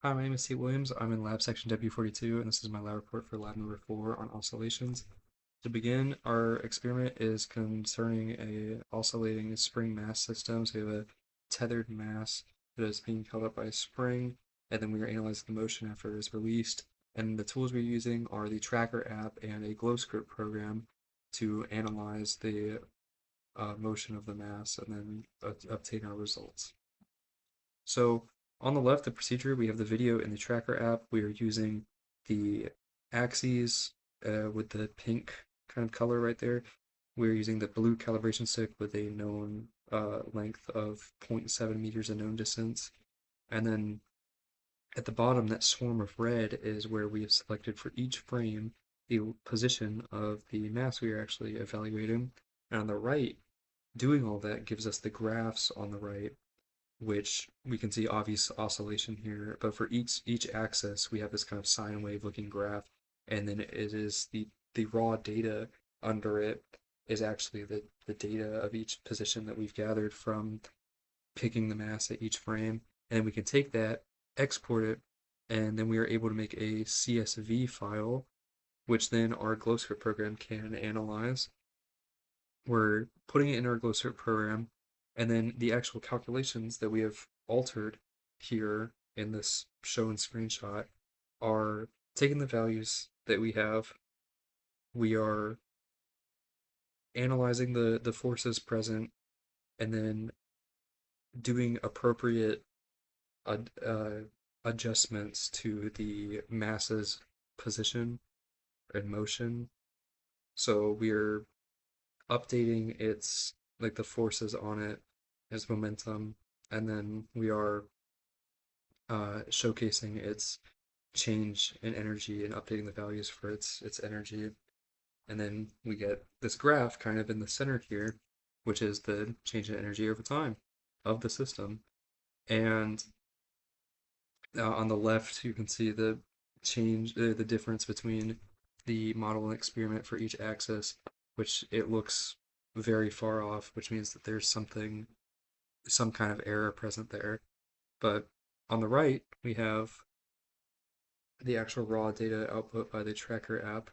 Hi, my name is T. Williams. I'm in lab section W42, and this is my lab report for lab number 4 on oscillations. To begin, our experiment is concerning a oscillating spring mass system. So we have a tethered mass that is being held up by a spring, and then we are analyzing the motion after it is released. And the tools we're using are the tracker app and a glow script program to analyze the motion of the mass and then obtain our results. So on the left, the procedure, we have the video in the tracker app. We are using the axes with the pink kind of color right there. We're using the blue calibration stick with a known length of 0.7 meters, a known distance. And then at the bottom, that swarm of red is where we have selected for each frame the position of the mass we are actually evaluating. And on the right, doing all that gives us the graphs on the right, which we can see obvious oscillation here, but for each axis we have this kind of sine wave looking graph, and then it is the raw data under it is actually the data of each position that we've gathered from picking the mass at each frame, and we can take that, export it, and then we are able to make a CSV file, which then our glowscript program can analyze. We're putting it in our glossaryl program, and then the actual calculations that we have altered here in this shown screenshot are taking the values that we have. We are analyzing the forces present and then doing appropriate ad, adjustments to the mass's position and motion. So we're updating its like the forces on it, its momentum, and then we are showcasing its change in energy and updating the values for its energy. And then we get this graph kind of in the center here, which is the change in energy over time of the system. And on the left, you can see the change, the difference between the model and experiment for each axis, which it looks very far off, which means that there's some kind of error present there. But on the right, we have the actual raw data output by the tracker app.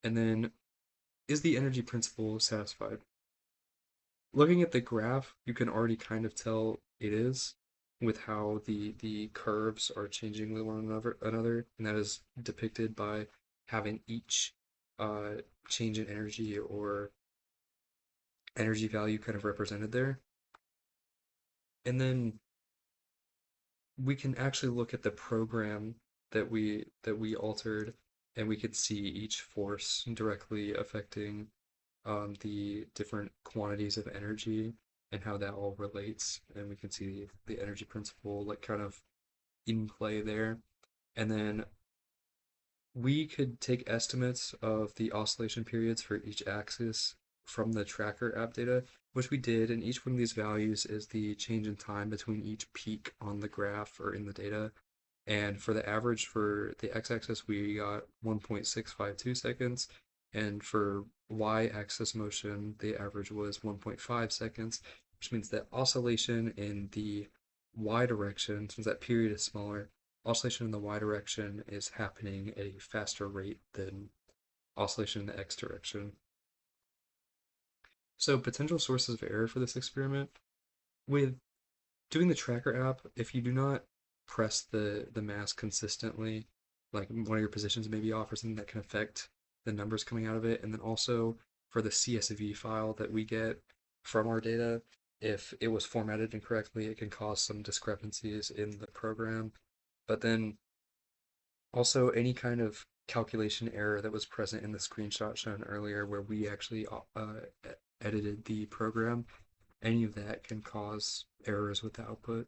And then, is the energy principle satisfied? Looking at the graph, you can already kind of tell it is, with how the curves are changing with one another, and that is depicted by having each uh, change in energy or energy value kind of represented there. And then we can actually look at the program that we altered, and we could see each force directly affecting the different quantities of energy and how that all relates, and we can see the energy principle like kind of in play there. And then we could take estimates of the oscillation periods for each axis from the tracker app data, which we did, and each one of these values is the change in time between each peak on the graph or in the data. And for the average for the x-axis, we got 1.652 seconds, and for y-axis motion, the average was 1.5 seconds, which means that oscillation in the y direction, since that period is smaller, oscillation in the y direction is happening at a faster rate than oscillation in the x direction. So potential sources of error for this experiment, with doing the tracker app, if you do not press the mass consistently, like one of your positions may be off or something that can affect the numbers coming out of it. And then also for the CSV file that we get from our data, if it was formatted incorrectly, it can cause some discrepancies in the program. But then also any kind of calculation error that was present in the screenshot shown earlier where we actually edited the program, any of that can cause errors with the output.